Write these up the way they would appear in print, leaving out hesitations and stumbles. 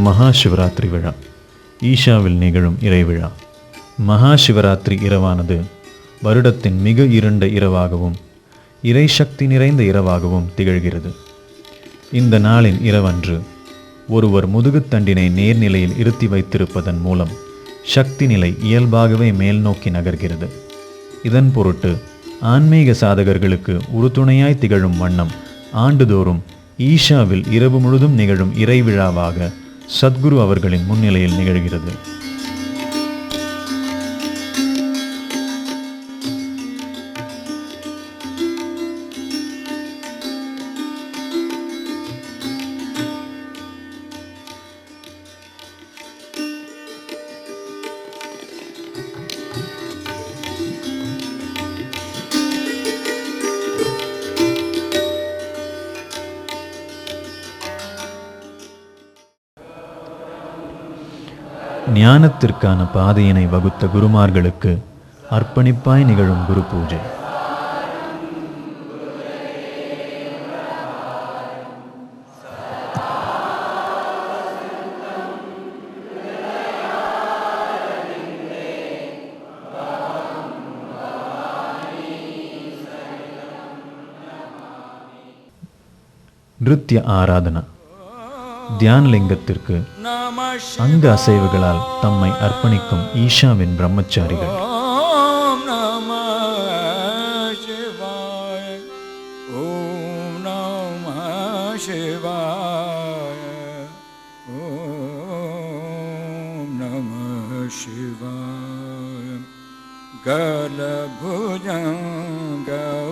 மகா சிவராத்திரி விழா. ஈஷாவில் நிகழும் இறைவிழா. மகா சிவராத்திரி இரவானது வருடத்தின் மிக இருண்ட இரவாகவும் இறை சக்தி நிறைந்த இரவாகவும் திகழ்கிறது. இந்த நாளின் இரவன்று ஒருவர் முதுகுத்தண்டினை நேர்நிலையில் இருத்தி வைத்திருப்பதன் மூலம் சக்தி நிலை இயல்பாகவே மேல் நோக்கி நகர்கிறது. இதன் பொருட்டு ஆன்மீக சாதகர்களுக்கு உறுதுணையாய் திகழும் வண்ணம் ஆண்டுதோறும் ஈஷாவில் இரவு முழுதும் நிகழும் இறைவிழாவாக சத்குரு அவர்களின் முன்னிலையில் நிகழ்கிறது. ஞானத்திற்கான பாதையினை வகுத்த குருமார்களுக்கு அர்ப்பணிப்பாய் நிகழும் குரு பூஜை. நிருத்ய ஆராதனா. தியானலிங்கத்திற்கு அங்க அசைவுகளால் தம்மை அர்ப்பணிக்கும் ஈஷாவின் பிரம்மச்சாரிகள். ஓம் நம சிவாய, ஓம் நம சிவாய, ஓம் நம சிவாய. கலபுஜங்க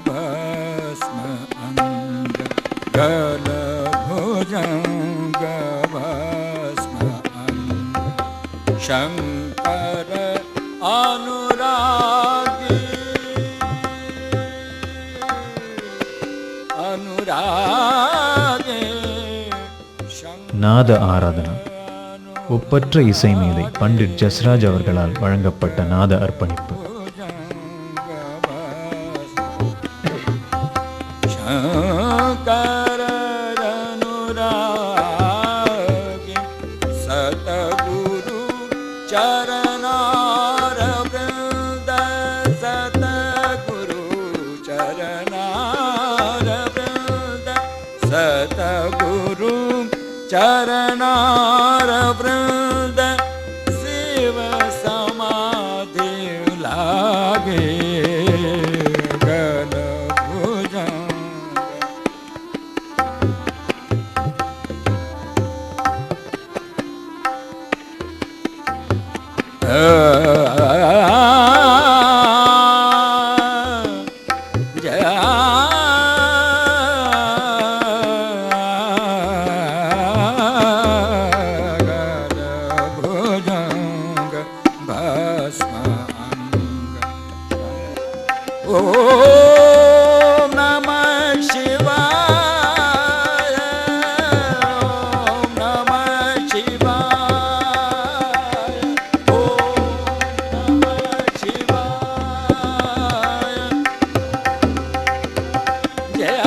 பஸ்ம அங்க, கலபுஜங்க பஸ்ம அங்க, சங்கர அனுராகி அனுராகி. நாத ஆராதனா. ஒப்பற்ற இசை மேதை பண்டிட் ஜஸ்ராஜ் அவர்களால் வழங்கப்பட்ட நாத அர்ப்பணிப்பு. சங்கர அனுராகி சதகுரு சரணார வ்ருந்த, சதகுரு சரணார வ்ருந்த, சதகுரு சரணார வ்ருந்த, சிவ சமாதி லாகே. ஓம் நம சிவாய, ஓம் நம சிவாய, ஓம் நம சிவாய. ஜெய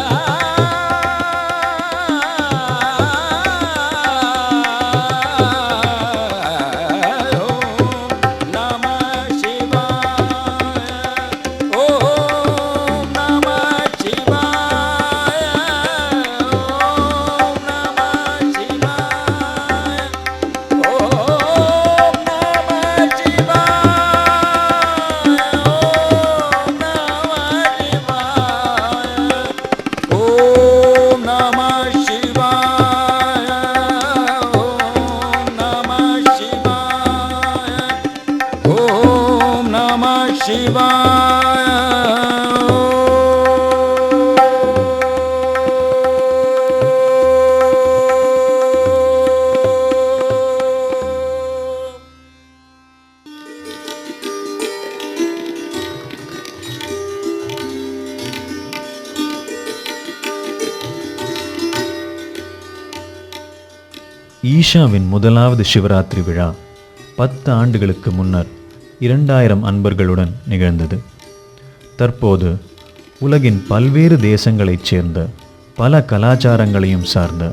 ஈஷாவின் முதலாவது சிவராத்திரி விழா 10 ஆண்டுகளுக்கு முன்னர் 2000 அன்பர்களுடன் நிகழ்ந்தது. தற்போது உலகின் பல்வேறு தேசங்களைச் சேர்ந்த பல கலாச்சாரங்களையும் சார்ந்த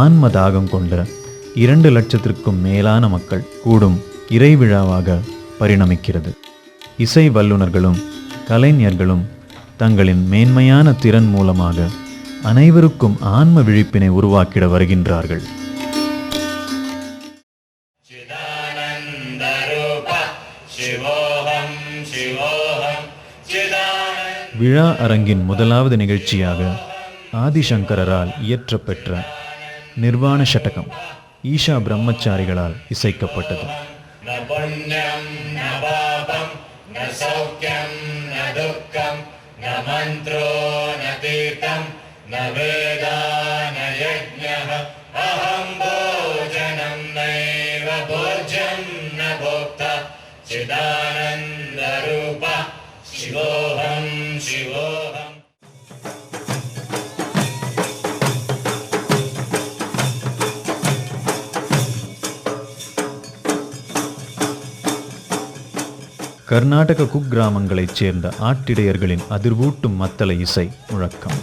ஆன்ம தாகம் கொண்ட 2 லட்சத்திற்கும் மேலான மக்கள் கூடும் இறை விழாவாக பரிணமிக்கிறது. இசை வல்லுநர்களும் கலைஞர்களும் தங்களின் மேன்மையான திறன் மூலமாக அனைவருக்கும் ஆன்ம விழிப்பினை உருவாக்கிட வருகின்றார்கள். விழா அரங்கின் முதலாவது நிகழ்ச்சியாக ஆதிசங்கரால் இயற்றப்பெற்ற நிர்வாண ஷடகம் ஈஷா பிரம்மச்சாரிகளால் இசைக்கப்பட்டது. கர்நாடக குக்கிராமங்களைச் சேர்ந்த ஆட்டிடையர்களின் அதிர்வூட்டும் மத்தள இசை முழக்கம்.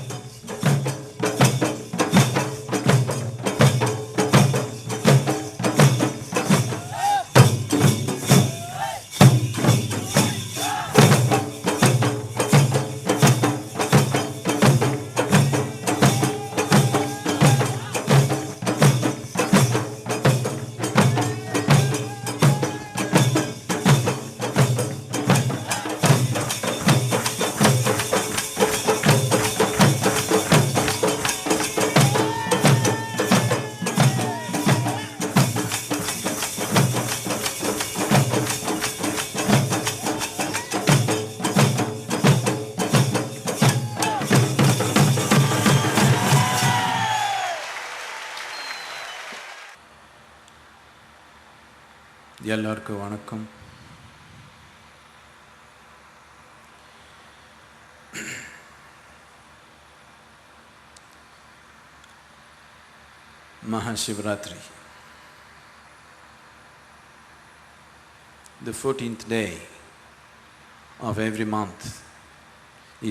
எல்லாருக்கும் வணக்கம். Mahashivratri, the 14th day of every month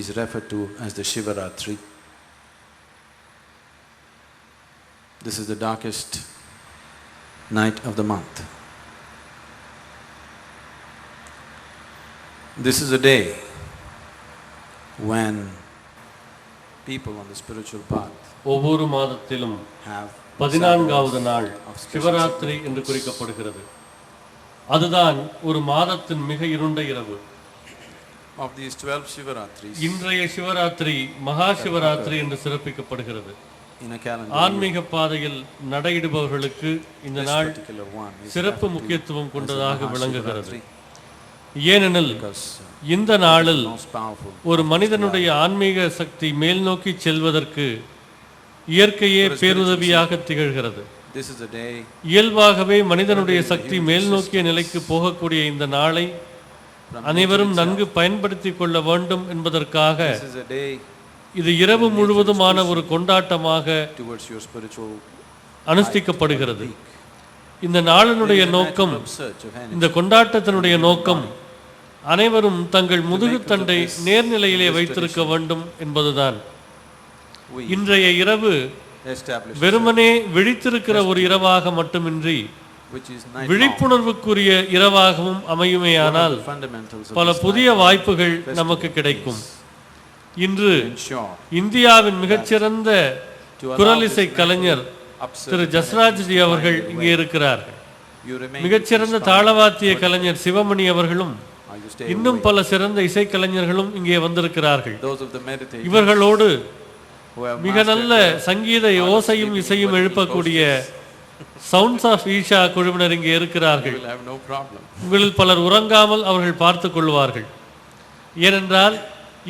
is referred to as the Shivaratri. This is the darkest night of the month. This is a day when people on the spiritual path ஒவ்வொரு மாதத்திலும் have 14வது நாள் சிவராத்திரி என்று குறிக்கப்படுகிறது. அதுதான் ஒரு மாதத்தின் மிக இருண்ட இரவு. of these 12 Shivaratris இன்றைய சிவராத்திரி மகா சிவராத்திரி என்று சிறப்பிக்கப்படுகிறது. in a calendar ஆன்மீக பாதையில் நடையிடுபவர்களுக்கு இந்த நாள் particular one is சிறப்பு referred to முக்கியத்துவம் as the கொண்டதாக விளங்குகிறது. Mahashivratri ஏனெனில் because இந்த நாளில் most powerful ஒரு மனிதனுடைய ஆன்மீக சக்தி மேல் நோக்கி செல்வதற்கு இயற்கையே பேருதவியாக திகழ்கிறது. this is a day இயல்பாகவே மனிதனுடைய சக்தி மேல் நோக்கிய நிலைக்கு போகக்கூடிய இந்த நாளை அனைவரும் நன்கு பயன்படுத்திக் கொள்ள வேண்டும் என்பதற்காக this is a day இது இரவு முழுவதுமான ஒரு கொண்டாட்டமாக towards your spiritual அனுஷ்டிக்கப்படுகிறது. இந்த நாளினுடைய நோக்கம், search of energy இந்த கொண்டாட்டத்தினுடைய நோக்கம் அனைவரும் தங்கள் முதுகுத்தண்டை நேர்நிலையிலே வைத்திருக்க வேண்டும் என்பதுதான். இன்றைய இரவு established வெறுமனே விழித்திருக்கிற ஒரு இரவாக மட்டுமின்றி which is night விழிப்புணர்வுக்குரிய இரவாகவும் அமையுமேயானால் fundamentals of பல புதிய வாய்ப்புகள் நமக்கு கிடைக்கும். இன்று ensure இந்தியாவின் மிகச்சிறந்த குரலிசை கலைஞர் திரு ஜஸ்ராஜ்ஜி அவர்கள் இங்கே இருக்கிறார்கள். you remain மிகச்சிறந்த தாளவாத்திய கலைஞர் சிவமணி அவர்களும் or you stay இன்னும் பல சிறந்த இசைக்கலைஞர்களும் இங்கே வந்திருக்கிறார்கள். those of the meditators இவர்களோடு who have மிக நல்ல சங்கீத ஓசையும் இசையும் எழுப்பக்கூடிய சவுண்ட்ஸ் ஆஃப் ஈஷா குழுவினர் இங்கே இருக்கிறார்கள். will have no problem உங்களில் பலர் உறங்காமல் அவர்கள் பார்த்துக் கொள்வார்கள். ஏனென்றால்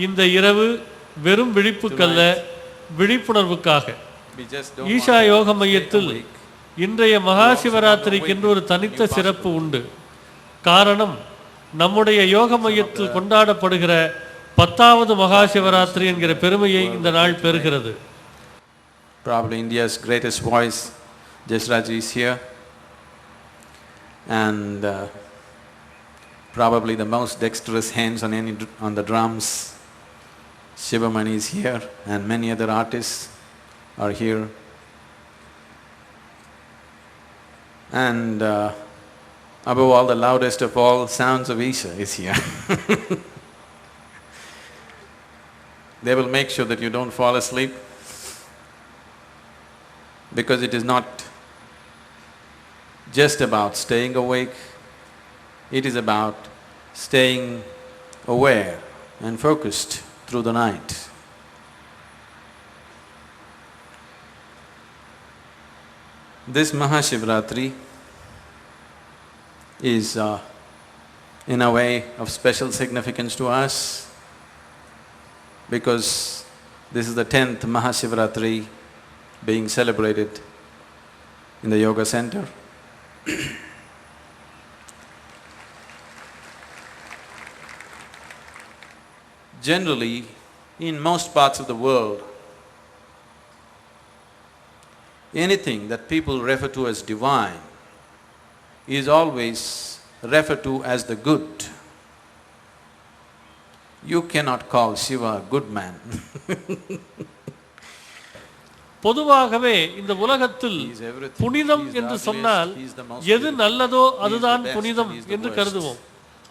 இந்த இரவு வெறும் விழிப்புக்கல்ல, விழிப்புணர்வுக்காக. we just don't Isha want to யோக stay மையத்தில் awake. இன்றைய மகா சிவராத்திரிக்கு என்று ஒரு தனித்த சிறப்பு உண்டு. காரணம், நம்முடைய யோக மையத்தில் கொண்டாடப்படுகிற 10வது மகா சிவராத்திரி என்கிற பெருமையை இந்த நாள் பெறுகிறது. Probably India's greatest voice, Jasraji, is here, and probably the most dexterous hands on the drums, Shivamani is here, and many other artists are here. And above all, the loudest of all sounds of Isha is here. They will make sure that you don't fall asleep, because it is not just about staying awake, it is about staying aware and focused through the night. This Mahashivratri is in a way of special significance to us, because this is the 10th Mahashivratri being celebrated in the Yoga Center. Generally, in most parts of the world, anything that people refer to as divine is always referred to as the good. You cannot call Shiva a good man. பொதுவாகவே இந்த உலகத்தில் He is everything. புனிதம் He is the என்று ugliest, சொன்னால் he is the most எது beautiful. நல்லதோ He is the அதுதான் best, புனிதம் he is the என்று worst. கருதுவோம்.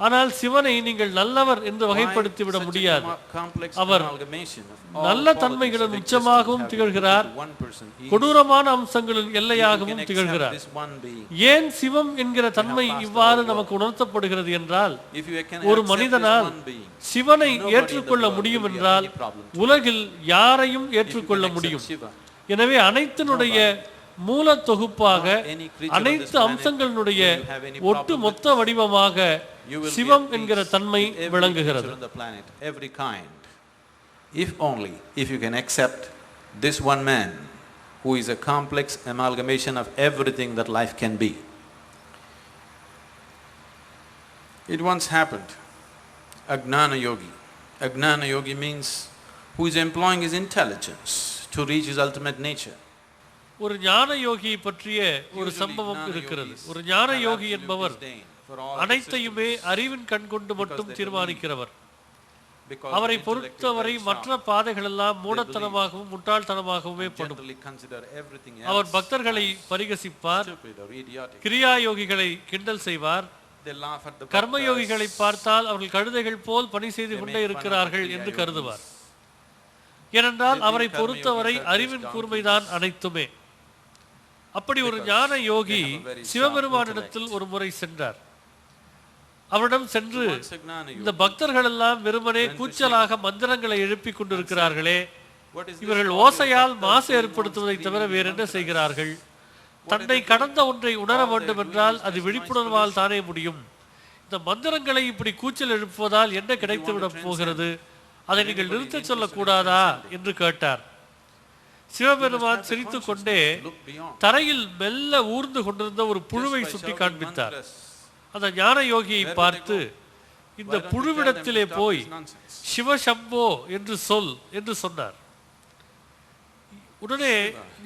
ஆனால் சிவனை நீங்கள் நல்லவர் என்று வகைப்படுத்திவிட Why such a முடியாது. complex our amalgamation of all நல்ல qualities தன்மைகளின் of உச்சமாகவும் existence திகழ்கிறார், having one person. He is- கொடூரமான அம்சங்களின் you can எல்லையாகவும் accept திகழ்கிறார். this one being. ஏன் சிவம் என்கிற தன்மை இவ்வாறு நமக்கு உணர்த்தப்படுகிறது என்றால், If you can ஒரு accept மனிதனால் this one being, சிவனை nobody in the ஏற்றுக்கொள்ள world முடியும் will be என்றால் any problem to உலகில் யாரையும் If you can ஏற்றுக்கொள்ள accept முடியும். Shiva, எனவே அனைத்தினுடைய மூல தொகுப்பாக அனைத்து அம்சங்களினுடைய ஒட்டு மொத்த வடிவமாக you will சிவம் get என்கிற peace தன்மை with every விளங்குகிறது. creature on the planet, every kind. If only, if you can accept this one man, who is a complex amalgamation of everything that life can be. It once happened, Ajnana Yogi. Ajnana Yogi means who is employing his intelligence to reach his ultimate nature. ஒரு ஞான யோகியை பற்றிய ஒரு Usually, சம்பவம் Jnana இருக்கிறது. yogis ஒரு ஞான have Yogi absolute என்பவர் disdain for all அனைத்தையுமே existence, அறிவின் கண் கொண்டு மட்டும் they தீர்மானிக்கிறவர். because அவரை the intellect is பொறுத்தவரை very மற்ற sharp. பாதைகள் எல்லாம் மூடத்தனமாகவும் முட்டாள்தனமாகவுமே படும். Generally consider everything அவர் else பக்தர்களை பரிகசிப்பார், stupid or idiotic. கிரியா யோகிகளை கிண்டல் செய்வார். They laugh at the கர்ம bhaktas. யோகிகளை பார்த்தால் அவர்கள் கழுதைகள் போல் பணி செய்து They கொண்டே make fun of இருக்கிறார்கள் the என்று Kriya கருதுவார். yogis. ஏனென்றால் They அவரை think karma பொறுத்தவரை yogis are அறிவின் just கூர்மைதான் அனைத்துமே. அப்படி ஒரு Because ஞான யோகி they have a very sharp சிவபெருமானிடத்தில் ஒரு முறை சென்றார். அவரிடம் சென்று, Once a Gnana இந்த yogi, பக்தர்கள் எல்லாம் வெறுமனே கூச்சலாக மந்திரங்களை எழுப்பிக் கொண்டிருக்கிறார்களே, what is this இவர்கள் problem ஓசையால் of மாசு bhaktas ஏற்படுத்துவதை doing தவிர only வேறு என்ன mantras? செய்கிறார்கள்? தன்னை கடந்த ஒன்றை உணர All they வேண்டும் are என்றால் doing is அது just விழிப்புணர்வால் தானே முடியும். இந்த மந்திரங்களை இப்படி கூச்சல் எழுப்புவதால் என்ன கிடைத்துவிடப் transcend, போகிறது? அதை நீங்கள் anybody நிறுத்தச் interested சொல்லக்கூடாதா in transcending? என்று கேட்டார். சிவபெருமான் the சிரித்துக் கொண்டே consciousness, look beyond. தரையில் மெல்ல ஊர்ந்து கொண்டிருந்த ஒரு Just புழுவை by சுட்டி shouting காண்பித்தார். mantras, அந்த ஞான யோகியை Where will பார்த்து, they இந்த why don't you tell them புழுவிடத்திலே to stop போய் this nonsense? சிவசம்போ என்று சொல் என்று சொன்னார். உடனே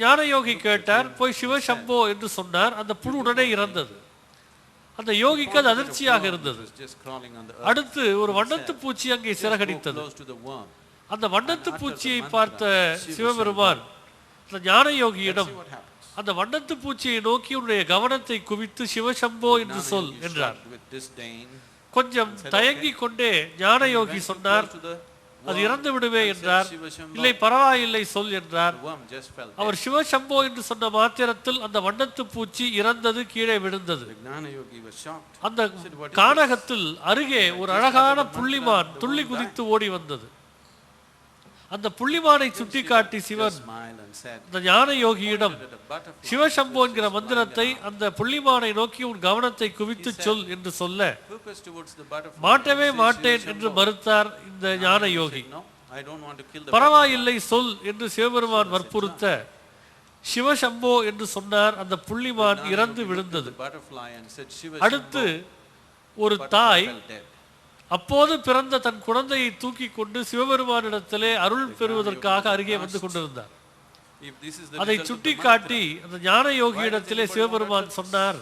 ஞான யோகி கேட்டார், போய் சிவசம்போ என்று சொன்னார். அந்த புழு உடனே இறந்தது. அந்த யோகிக்கு அது அதிர்ச்சியாக இருந்தது. Was just crawling on the earth. அடுத்து ஒரு வண்ணத்து பூச்சி அங்கே Just go சிறகடித்தது. close to the worm. அந்த வண்ணத்து பூச்சியை பார்த்த சிவபெருமான் அந்த ஞான யோகியிடம், See what happens. அந்த வண்ணத்து பூச்சியை நோக்கி உன்னுடைய கவனத்தை குவித்து சிவசம்போ என்று Gnana சொல் yogi என்றார். shrugged with disdain. கொஞ்சம் தயங்கிக் கொண்டே ஞான யோகி Went too சொன்னார், close to the அது worm இறந்து விடுவே and said, என்றார். "Shiva Shambho." இல்லை, பரவாயில்லை சொல் என்றார். The worm just fell dead. அவர் சிவசம்போ என்று சொன்ன மாத்திரத்தில் அந்த வண்ணத்து பூச்சி இறந்தது, கீழே விழுந்தது. The Gnana yogi was shocked. அந்த கானகத்தில் அருகே ஒரு அழகான புள்ளிமான் துள்ளி குதித்து ஓடி வந்தது. அந்த புள்ளிமானை சுட்டிக்காட்டி Sivan Just smiled and said, அந்த ஞான யோகியிடம், "Let a butterfly சிவசம்போ என்கிற மந்திரத்தை அந்த புள்ளிமானை நோக்கி உன் கவனத்தை குவித்து சொல் என்று சொல்ல, focus towards the butterfly." மாட்டவே Say, மாட்டேன் "Shiva என்று Shambho." மறுத்தார் இந்த ஞான யோகி. No, I don't want to kill the பரவாயில்லை சொல் என்று சிவபெருமான் வற்புறுத்த சிவசம்போ என்று சொன்னார். அந்த புள்ளிமான் butterfly. இறந்து Gnana yogi விழுந்தது. looked at the butterfly and said, "Shiva அடுத்து Shambho." ஒரு Butterfly தாய் fell dead. அப்போது பிறந்த தன் குழந்தையை தூக்கி கொண்டு சிவபெருமானிடத்திலே அருள் பெறுவதற்காக அருகே வந்து கொண்டிருந்தார். If this is the அதை result of the சுட்டிக்காட்டி அந்த ஞான யோகியிடத்திலே சிவபெருமான் சொன்னார்,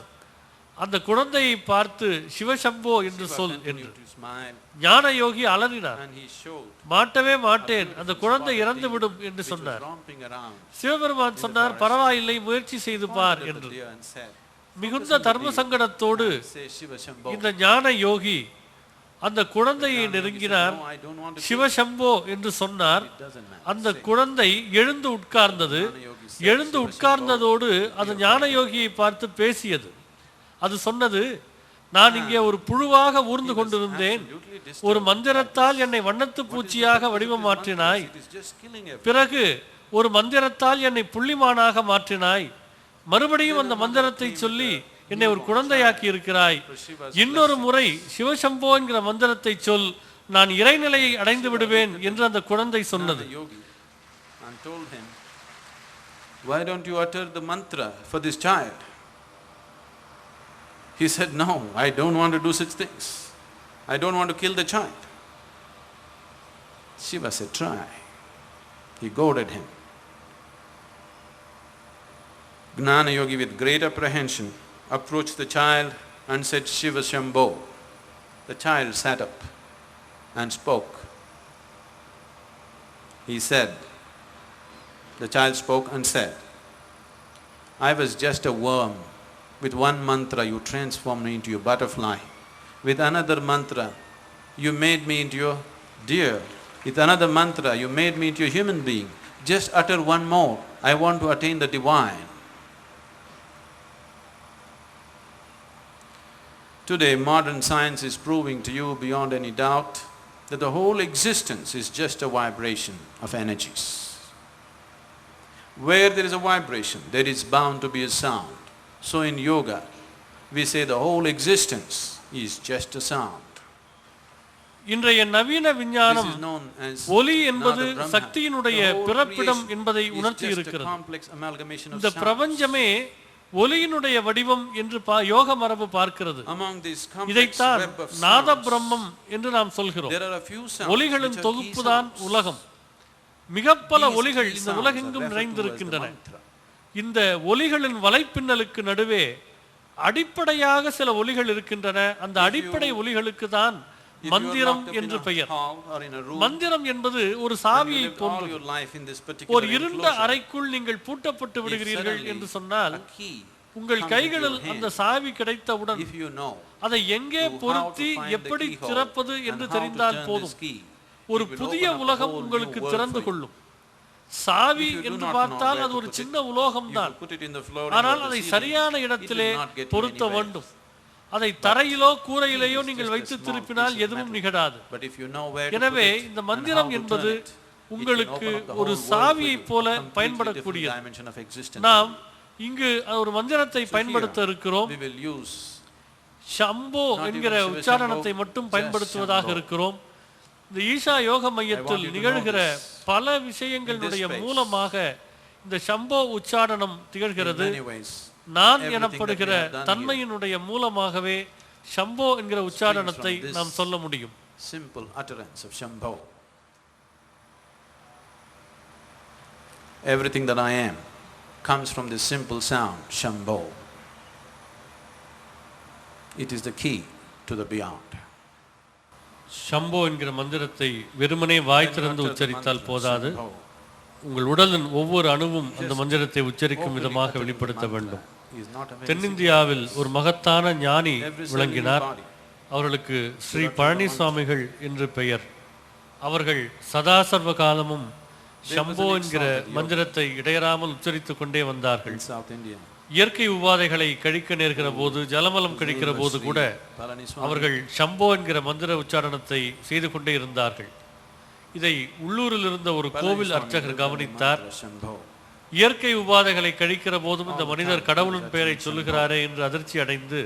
அந்த குழந்தையை பார்த்து சிவசம்போ என்று mantra, சொல் Shiva என்று. continued to smile ஞான யோகி அலறினார். and he showed மாட்டவே மாட்டேன், அந்த குழந்தை இறந்து விடும் என்று which was சொன்னார். romping around சிவபெருமான் சொன்னார், பரவாயில்லை, முயற்சி செய்து பார் pointed at என்று. the deer and said, மிகுந்த தர்ம சங்கடத்தோடு Say Shiva Shambho. இந்த ஞான யோகி அந்த குழந்தையை நெருங்கினார். No, I don't want to. Sivasambo என்று சொன்னார். It doesn't matter. அந்த குழந்தை எழுந்து உட்கார்ந்தது. எழுந்து உட்கார்ந்ததோடு அது ஞான யோகியை பார்த்து பேசியது. அது சொன்னது, நான் இங்கே ஒரு புழுவாக ஊர்ந்து கொண்டிருந்தேன். ஒரு மந்திரத்தால் என்னை வண்ணத்து பூச்சியாக வடிவம் மாற்றினாய். It is just killing everything. பிறகு ஒரு மந்திரத்தால் என்னை புள்ளிமானாக மாற்றினாய். மறுபடியும் அந்த மந்திரத்தை சொல்லி என்னை ஒரு குழந்தையாக்கி இருக்கிறாய். இன்னொரு முறை சிவசம்போ என்கிற மந்திரத்தை சொல், நான் இறைநிலையை அடைந்து விடுவேன் என்று அந்த குழந்தை சொன்னது. Yogi and told him, why don't you utter the mantra for this child? He said, no, I don't want to do such things. I don't want to kill the child. Shiva said, try. He goaded him. Gnana Yogi, with great apprehension, approached the child and said, Shiva Shambho. The child sat up and spoke. He said, the child spoke and said, I was just a worm. With one mantra you transformed me into a butterfly. With another mantra you made me into a deer. With another mantra you made me into a human being. Just utter one more. I want to attain the divine. Today modern science is proving to you beyond any doubt that the whole existence is just a vibration of energies. Where there is a vibration, there is bound to be a sound. So in yoga, we say the whole existence is just a sound. இன்றைய நவீன This விஞ்ஞானம் is known as ஒலி என்பது Nada Brahma. சக்தியினுடைய The whole பிறப்பிடம் creation என்பதை is உணர்த்தி just a இருக்கிறது. complex amalgamation of இந்த sounds. பிரபஞ்சமே ஒலியினுடைய வடிவம் என்று யோக மரபு பார்க்கிறது. Among these complex இதைத்தான் web of நாத sounds, பிரம்மம் என்று நாம் சொல்கிறோம். there are a few sounds ஒலிகளின் which are key தொகுப்புதான் sounds. உலகம். மிக பல These ஒலிகள் key இந்த sounds உலகெங்கும் are referred to as the நிறைந்திருக்கின்றன. mantra. இந்த ஒலிகளின் வலைப்பின்னலுக்கு நடுவே அடிப்படையாக சில ஒலிகள் இருக்கின்றன. அந்த அடிப்படை ஒலிகளுக்கு தான் If you are மந்திரம் locked up in என்று a பெயர். hall or in a room, மந்திரம் என்பது ஒரு and you சாவியை lived all போன்றது. your life in this ஒரு particular இருண்ட enclosure, அறைக்குள் நீங்கள் பூட்டப்பட்டு if விடுகிறீர்கள் suddenly என்று சொன்னால் a key உங்கள் comes கைகளில் into your அந்த hand, சாவி கிடைத்தவுடன் if you know அதை எங்கே how to பொருத்தி find the எப்படி keyhole திறப்பது and என்று how to தெரிந்தால் turn போதும். this key, ஒரு it will புதிய open up a உலகம் whole உங்களுக்கு new world திறந்து for you. கொள்ளும். சாவி If you do என்று not know பார்த்தால் where அது to ஒரு put சின்ன it, உலோகம் you தான். put it in the floor ஆனால் under the அதை ceiling, சரியான it will இடத்திலே not get you பொருத்த anywhere. வேண்டும். அதை தரையிலோ கூரையிலேயோ It is நீங்கள் just a வைத்து small திருப்பினால் piece of எதுவும் metal. நிகழாது. But if you know where to எனவே put it இந்த and மந்திரம் how to என்பது turn it, it can உங்களுக்கு open up the ஒரு whole world for சாவியை you, போல a completely different பயன்படக்கூடியது. dimension of existence. நாம் இங்கு ஒரு மந்திரத்தை So பயன்படுத்த here, இருக்கிறோம். we will use Shambho Not என்கிற even Shiva உச்சாரணத்தை Shambho, மட்டும் just பயன்படுத்துவதாக Shambho. இருக்கிறோம். இந்த ஈஷா யோக மையத்தில் I want you to நிகழ்கிற know this. பல விஷயங்களுடைய In this space, மூலமாக இந்த ஷம்போ உச்சாரணம் in திகழ்கிறது. many ways நான் everything எனப்படுகிற that we have done தன்மையினுடைய மூலமாகவே ஷம்போ என்கிற உச்சாரணத்தை this நாம் சொல்ல முடியும். simple utterance of Shambho. Everything that I am comes from this simple sound, Shambho. It is the key to the beyond. Shambho என்கிற மந்திரத்தை வெறுமனே வாய் திறந்து உச்சரித்தால் போதாது. உங்கள் உடலின் ஒவ்வொரு அணுவும் அந்த மந்திரத்தை உச்சரிக்கும் விதமாக வெளிப்படுத்த வேண்டும். தென்னிந்தியாவில் ஒரு மகத்தான ஞானி விளங்கினார். அவர்களுக்கு ஸ்ரீ பழனி சுவாமிகள் என்று பெயர். அவர்கள் சதாசர்வ காலமும் ஷம்போ என்கிற மந்திரத்தை இடையறாமல் உச்சரித்துக் கொண்டே வந்தார்கள். In South India, இயற்கை உபாதைகளை கழிக்க நேர்கிற போது, ஜலமலம் கழிக்கிற போது கூட Palani Swami, அவர்கள் ஷம்போ என்கிற மந்திர உச்சாரணத்தை செய்து கொண்டே இருந்தார்கள். இதை உள்ளூரில் இருந்த ஒரு கோவில் அர்ச்சகர் கவனித்தார். Shambho. இயற்கை உபாதைகளை கழிக்கிற போதும் இந்த மனிதர் கடவுளின் பெயரை சொல்லுகிறாரே என்று அதிர்ச்சி அடைந்து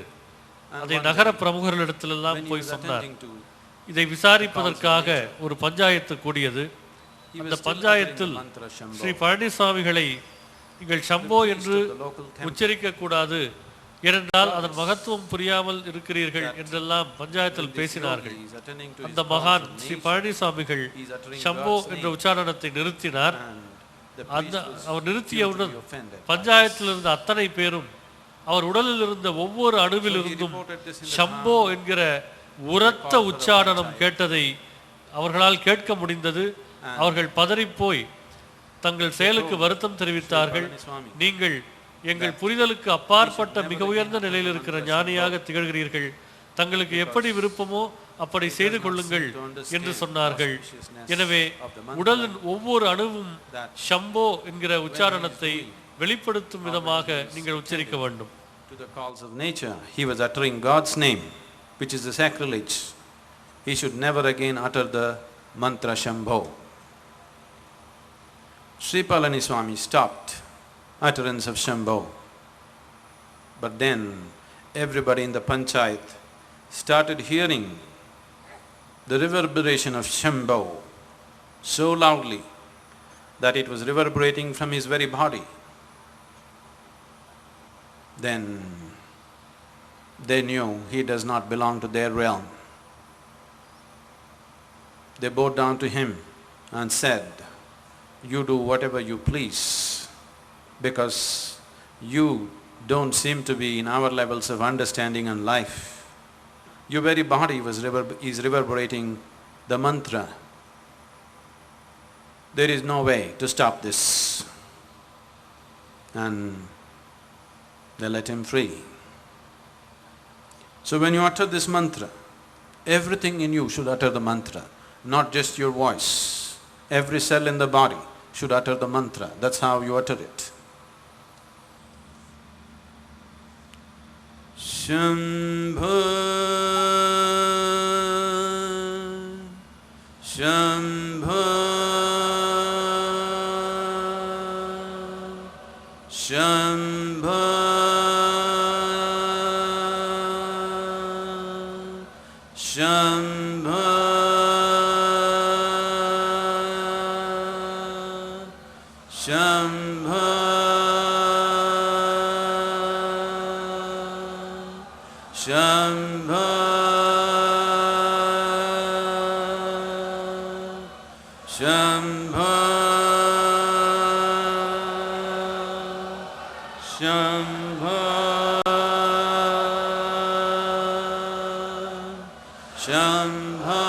அதை நகர பிரமுகர்களிடத்திலெல்லாம் When he போய் was சொன்னார். attending to, இதை விசாரிப்பதற்காக ஒரு பஞ்சாயத்து கூடியது. he was அந்த still பஞ்சாயத்தில் uttering the mantra Shambho. Sri பழனிசாமிகளை நீங்கள் ஷம்போ என்று உச்சரிக்க கூடாது, ஏனென்றால் அதன் மகத்துவம் புரியாமல் இருக்கிறீர்கள் என்றெல்லாம் பஞ்சாயத்தில் பேசினார்கள். He is attending to அந்த his மகான் God's Sri name, பழனிசாமிகள் he is uttering Shambho God's என்ற name, உச்சாரணத்தை நிறுத்தினார். and the அந்த priest was our நிறுத்தியவுடன் hugely offended. பஞ்சாயத்தில் இருந்த அத்தனை பேரும் அவர் உடலில் இருந்த ஒவ்வொரு அணுவில் இருந்தும் ஷம்போ என்கிற உரத்த உச்சாரணம் கேட்டதை அவர்களால் கேட்க முடிந்தது. அவர்கள் பதறிப்போய் தங்கள் செயலுக்கு வருத்தம் தெரிவித்தார்கள். நீங்கள் எங்கள் புரிதலுக்கு அப்பாற்பட்ட மிக உயர்ந்த நிலையில் இருக்கிற ஞானியாக திகழ்கிறீர்கள். தங்களுக்கு எப்படி விருப்பமோ அப்படி செய்து கொள்ளுங்கள் என்று சொன்னார்கள். எனவே உடலின் ஒவ்வொரு அணுவும் ஷம்போ என்கிற உச்சாரணத்தை வெளிப்படுத்தும் விதமாக நீங்கள் உச்சரிக்க வேண்டும். To the calls of nature, he was uttering God's name, which is the sacrilege. He should never again utter the mantra Shambho. Sri Palani Swami stopped utterance of Shambho. But then everybody in the panchayat started hearing the reverberation of Shambho so loudly that it was reverberating from his very body. Then they knew he does not belong to their realm. They bowed down to him and said, "You do whatever you please, because you don't seem to be in our levels of understanding and life. Your very body is reverberating the mantra. There is no way to stop this." And they let him free. So when you utter this mantra, everything in you should utter the mantra, not just your voice. Every cell in the body should utter the mantra. That's how you utter it. Shambho, Shambho, Shambho, Shambho, Shambho, Shambho, Shambho, Shambho, Shambho.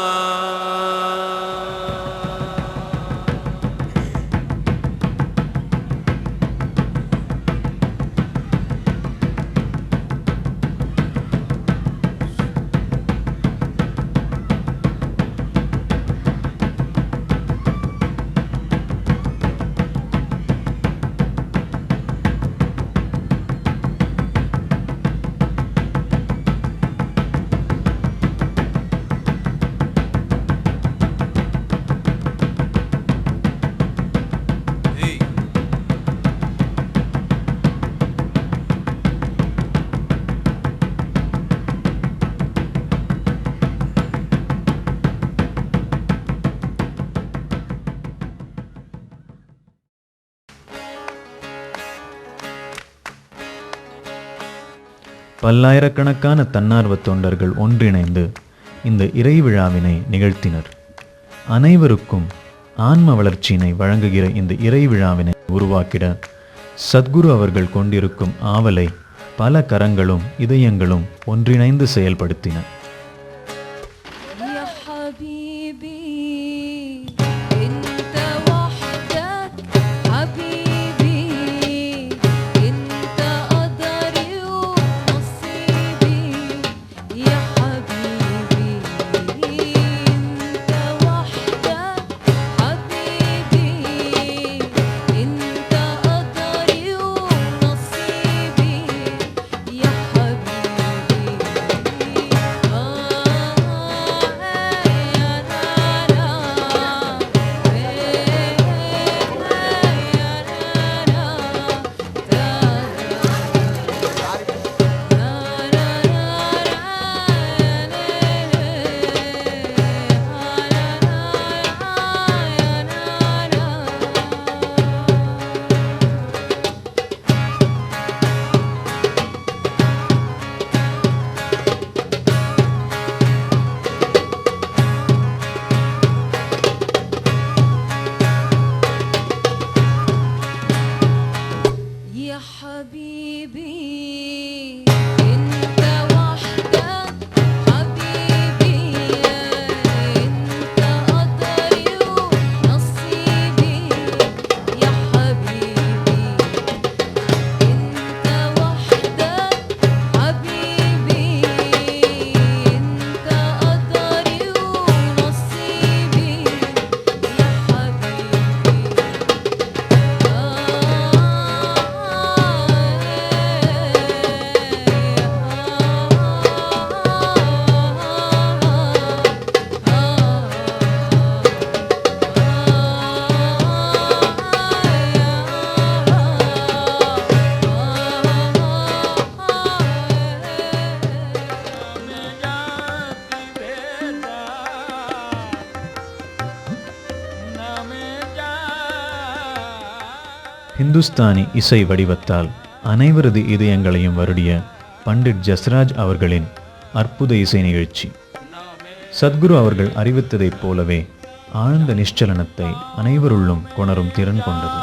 பல்லாயிரக்கணக்கான தன்னார்வ தொண்டர்கள் ஒன்றிணைந்து இந்த இறை விழாவினை நிகழ்த்தினர். அனைவருக்கும் ஆன்ம வளர்ச்சியினை வழங்குகிற இந்த இறை விழாவினை உருவாக்கிட சத்குரு அவர்கள் கொண்டிருக்கும் ஆவலை பல கரங்களும் இதயங்களும் ஒன்றிணைந்து செயல்படுத்தின. ஹிந்துஸ்தானி இசை வடிவத்தால் அனைவரது இதயங்களையும் வருடிய பண்டிட் ஜஸ்ராஜ் அவர்களின் அற்புத இசை நிகழ்ச்சி. சத்குரு அவர்கள் அறிவித்ததைப் போலவே ஆழ்ந்த நிශ්சலனத்தை அனைவருள்ளும் கொணரும் திறன் கொண்டது.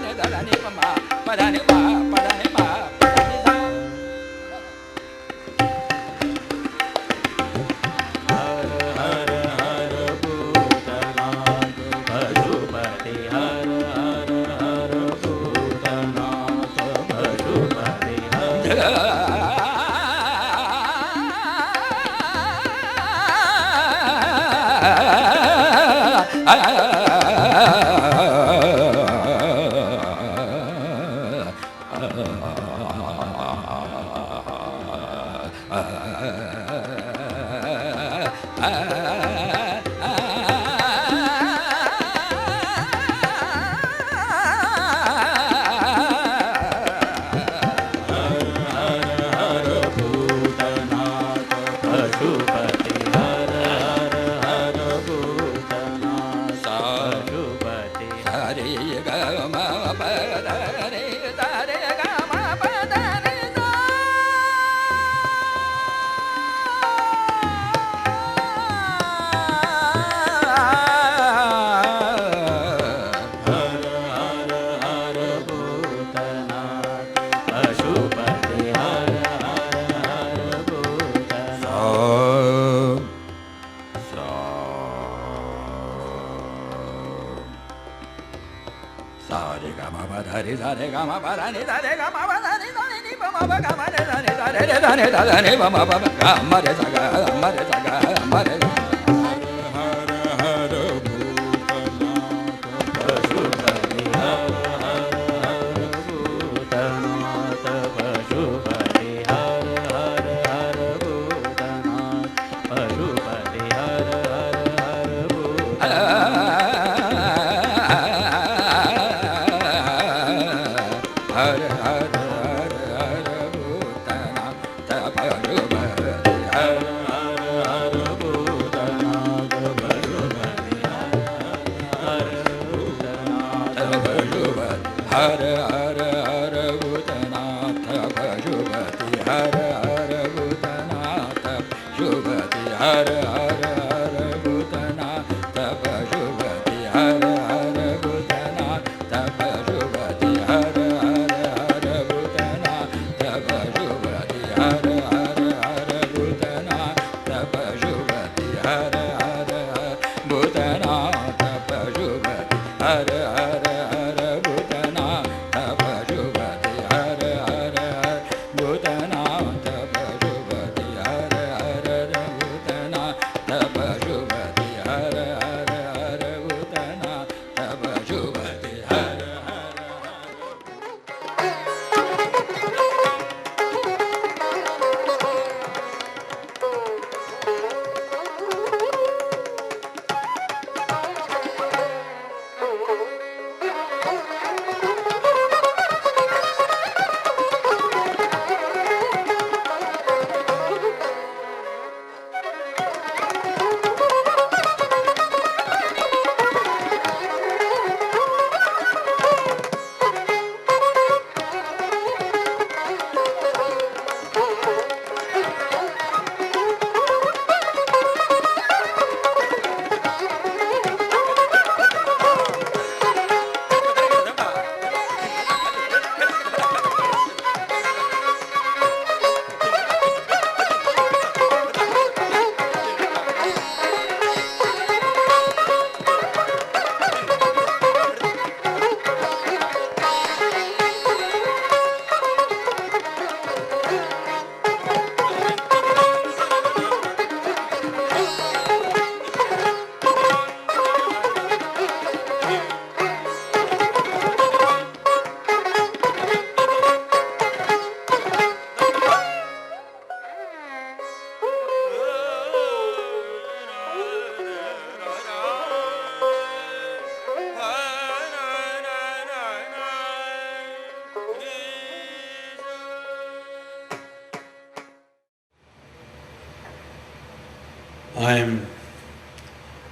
ni da da ni pa ma pa da ni pa pa da ni pa pa da ni da.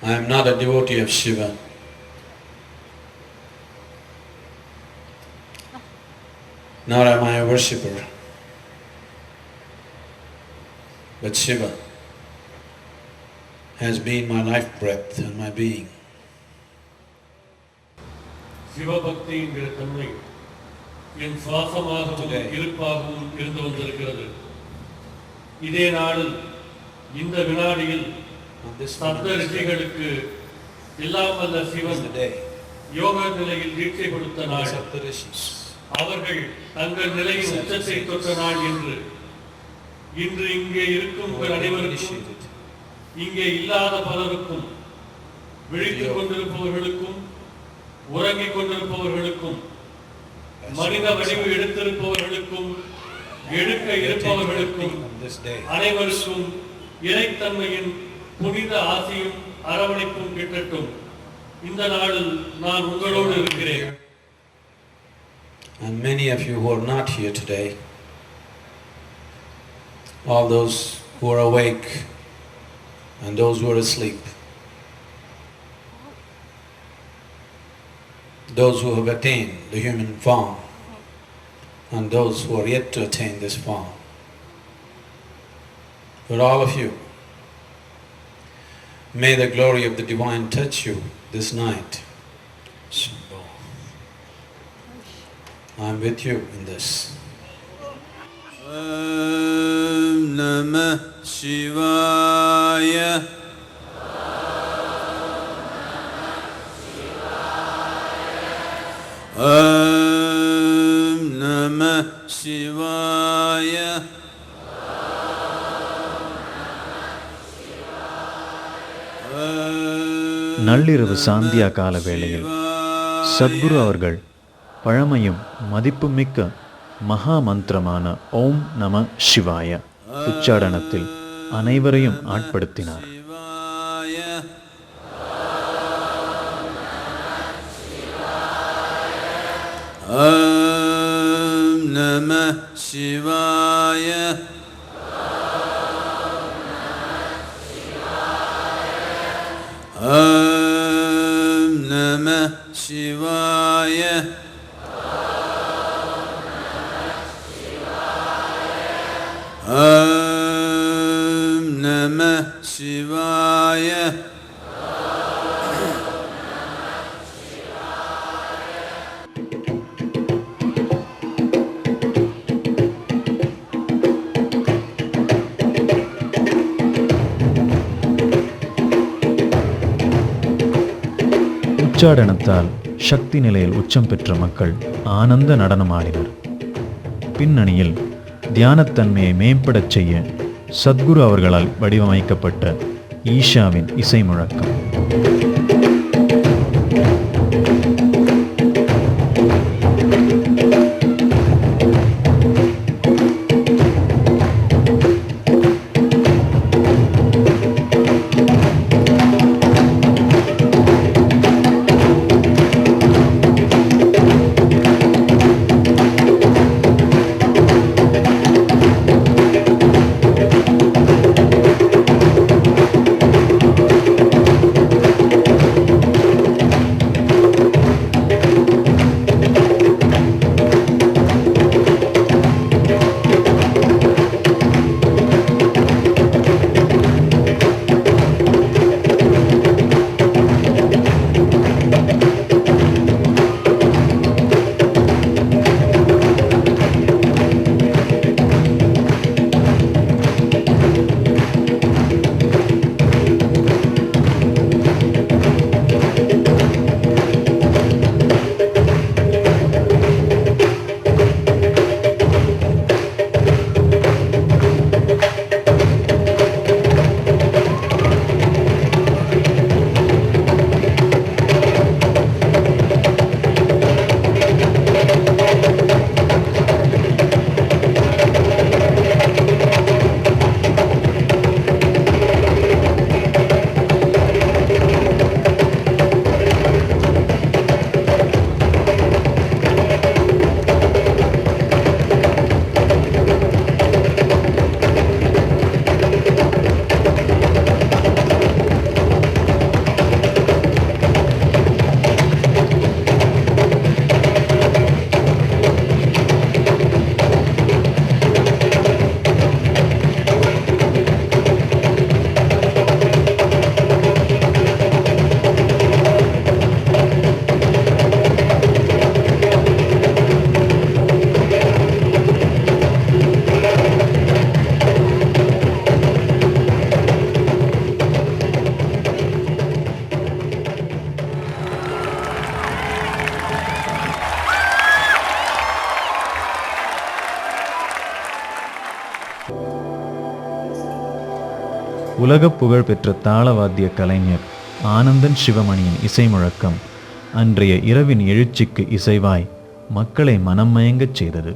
I am not a devotee of Shiva. Nor am I a worshipper. But Shiva has been my life breath and my being. சிவபக்தி என்கிற தன்மை என் சுவாசமாகவும் இருப்பாகவும் இருந்து வந்திருக்கிறது. இதே நாளில் இந்த வினாடியில் சப்த ரிஷிகளுக்கு எல்லாம் வல்ல சிவன் யோக நிலையில் தீட்சை கொடுத்த நாள், அவர்கள் தங்கள் நிலையின் உச்சத்தை தொட்ட நாள் என்று இன்று இங்கே இருக்கும் அனைவருக்கும், இங்கே இல்லாத பலருக்கும், விழித்துக் கொண்டிருப்பவர்களுக்கும் உறங்கிக் கொண்டிருப்பவர்களுக்கும், மனித வடிவு எடுத்திருப்பவர்களுக்கும் எடுக்க இருப்பவர்களுக்கும் அனைவருக்கும் இறைத்தன்மையின் புனித ஆசியும் அரவணைப்பும் கிட்டட்டும். இந்த நாளில் நான் உங்களோடு இருக்கிறேன். And many of you who are not here today, all those who are awake and those who are asleep, those who have attained the human form and those who are yet to attain this form, for all of you, may the glory of the divine touch you this night. I am with you in this. Om Namah Shivaya. Om Namah Shivaya. நள்ளிரவு சாந்தியா கால வேளையில் சத்குரு அவர்கள் பழமையும் மதிப்புமிக்க மகா மந்திரமான ஓம் நம சிவாய உச்சாரணத்தில் அனைவரையும் ஆட்படுத்தினார். ஓம் நம சிவாய. ஓம் நம சிவாய. ஓம் நம சிவாய. உச்சாடனத்தால் சக்தி நிலையில் உச்சம் பெற்ற மக்கள் ஆனந்த நடனமாடினர். பின்னணியில் தியானத்தன்மையை மேம்படச் செய்ய சத்குரு அவர்களால் வடிவமைக்கப்பட்ட ஈஷாவின் இசை முழக்கம். உலக புகழ் பெற்ற தாளவாத்திய கலைஞர் ஆனந்தன் சிவமணியின் இசை முழக்கம் அன்றைய இரவின் எழுச்சிக்கு இசைவாய் மக்களை மனம் மயங்கச் செய்தது.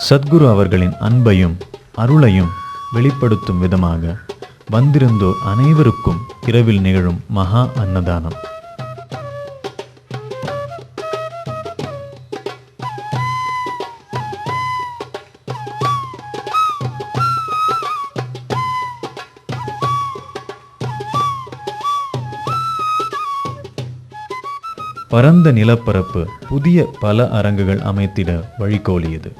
சத்குரு அவர்களின் அன்பையும் அருளையும் வெளிப்படுத்தும் விதமாக வந்திருந்தோர் அனைவருக்கும் இரவில் நிகழும் மகா அன்னதானம். பரந்த நிலப்பரப்பு புதிய பல அரங்குகள் அமைத்திட வழிகோலியது.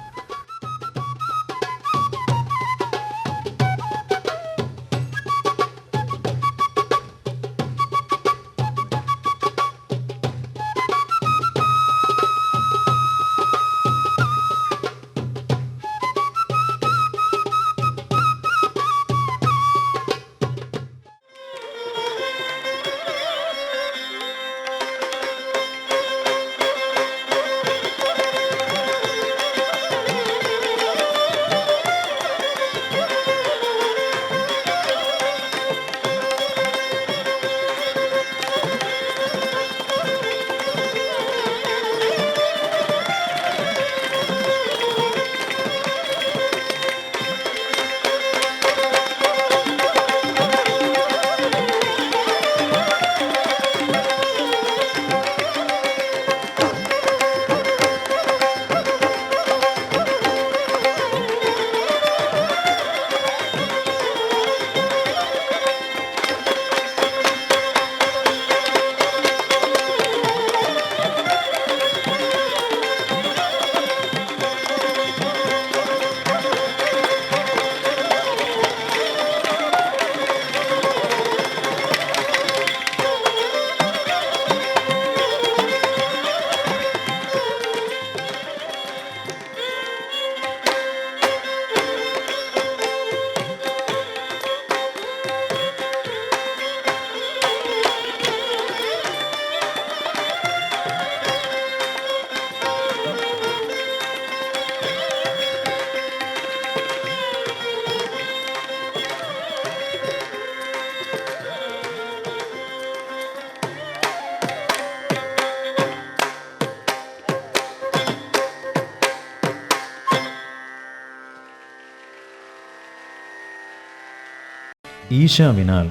ஈஷாவினால்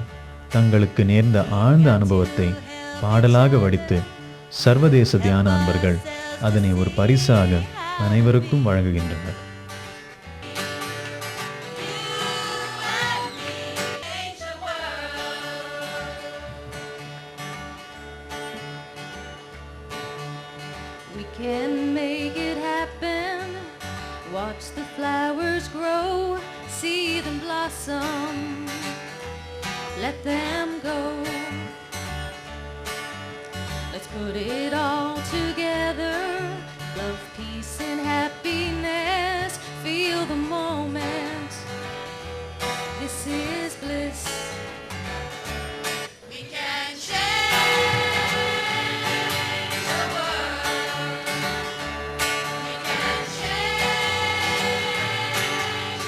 தங்களுக்கு நேர்ந்த ஆழ்ந்த அனுபவத்தை பாடலாக வடித்து சர்வதேச தியான அன்பர்கள் அதனை ஒரு பரிசாக அனைவருக்கும் வழங்குகின்றனர். We can make it happen. Watch the flowers grow, see them blossom. Let them go. Let's put it all together. Love, peace, and happiness. Feel the moment. This is bliss. We can change the world. We can change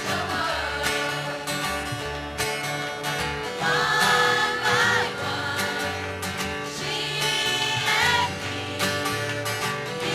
the world. One by one, she and me.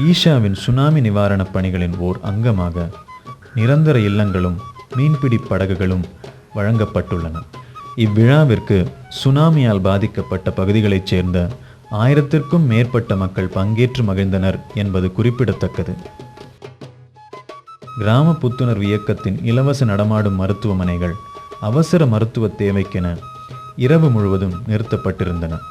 ஈஷாவின் tsunami நிவாரணப் பணிகளின் ஓர் அங்கமாக நிரந்தர இல்லங்களும் மீன்பிடி படகுகளும் வழங்கப்பட்டுள்ளன. இவ்விழாவிற்கு சுனாமியால் பாதிக்கப்பட்ட பகுதிகளைச் சேர்ந்த 1000க்கும் மேற்பட்ட மக்கள் பங்கேற்று மகிழ்ந்தனர் என்பது குறிப்பிடத்தக்கது. கிராம புத்துணர்வு இயக்கத்தின் இலவச நடமாடும் மருத்துவமனைகள் அவசர மருத்துவ தேவைக்கென இரவு முழுவதும் நிறுத்தப்பட்டிருந்தன.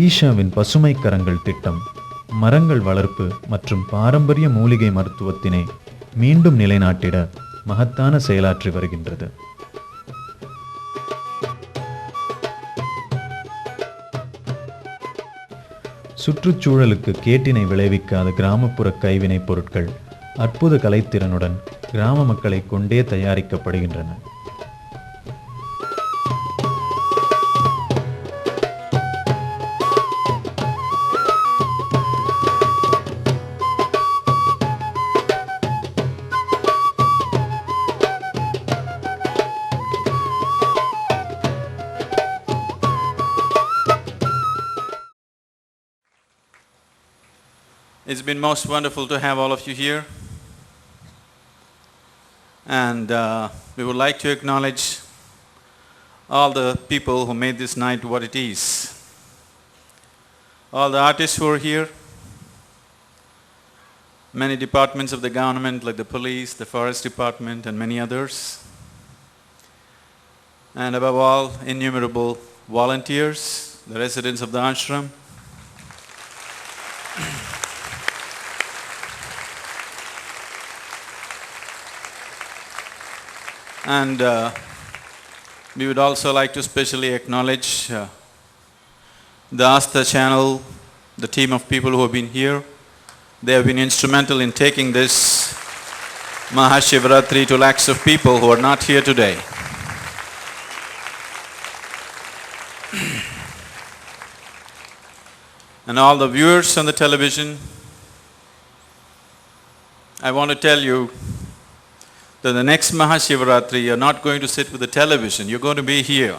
ஈஷாவின் பசுமை கரங்கள் திட்டம் மரங்கள் வளர்ப்பு மற்றும் பாரம்பரிய மூலிகை மருத்துவத்தினை மீண்டும் நிலைநாட்டிட மகத்தான செயலாற்றி வருகின்றது. சுற்றுச்சூழலுக்கு கேட்டினை விளைவிக்காத கிராமப்புற கைவினைப் பொருட்கள் அற்புத கலைத்திறனுடன் கிராம மக்களை கொண்டே தயாரிக்கப்படுகின்றன. It's been most wonderful to have all of you here, and we would like to acknowledge all the people who made this night what it is. All the artists who are here, many departments of the government like the police, the forest department and many others, and above all innumerable volunteers, the residents of the ashram. And we would also like to specially acknowledge the Astha channel, the team of people who have been here. They have been instrumental in taking this Mahashivratri to lakhs of people who are not here today. And all the viewers on the television, I want to tell you that the next Mahashivratri, you're not going to sit with the television, you're going to be here.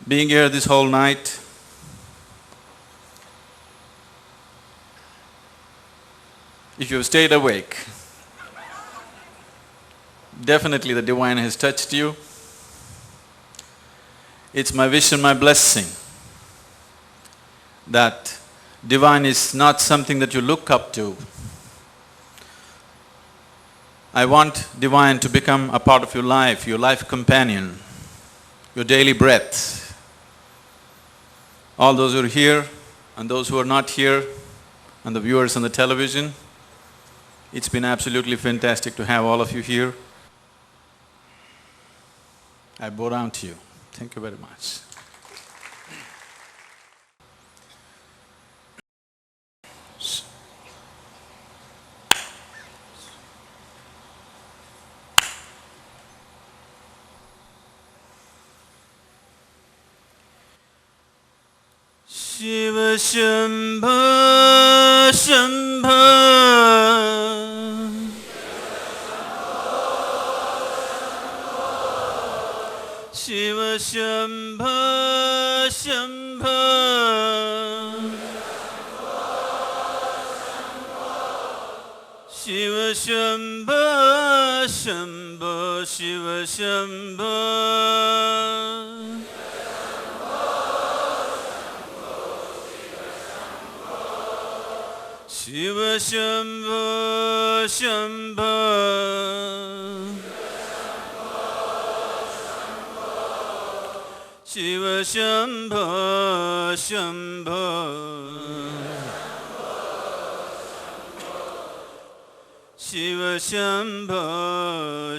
Being here this whole night, if you have stayed awake, definitely the divine has touched you. It's my wish and my blessing that divine is not something that you look up to. I want divine to become a part of your life companion, your daily breath. All those who are here and those who are not here and the viewers on the television, it's been absolutely fantastic to have all of you here. I bow down to you. Thank you very much. Shiva Shambha Shambha Shiva Shambha Shambha Shiva Shambha Shambha Shiva Shambha Shiva Shambha Shambha Shiva Shambha Shambha Shiv Shambho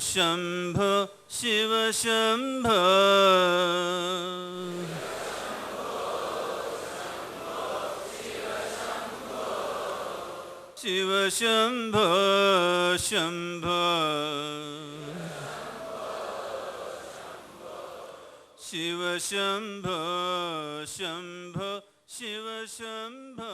Shambho Shiv Shambho Shiv Shambho Shambho Shiv Shambho Shambho Shiv Shambho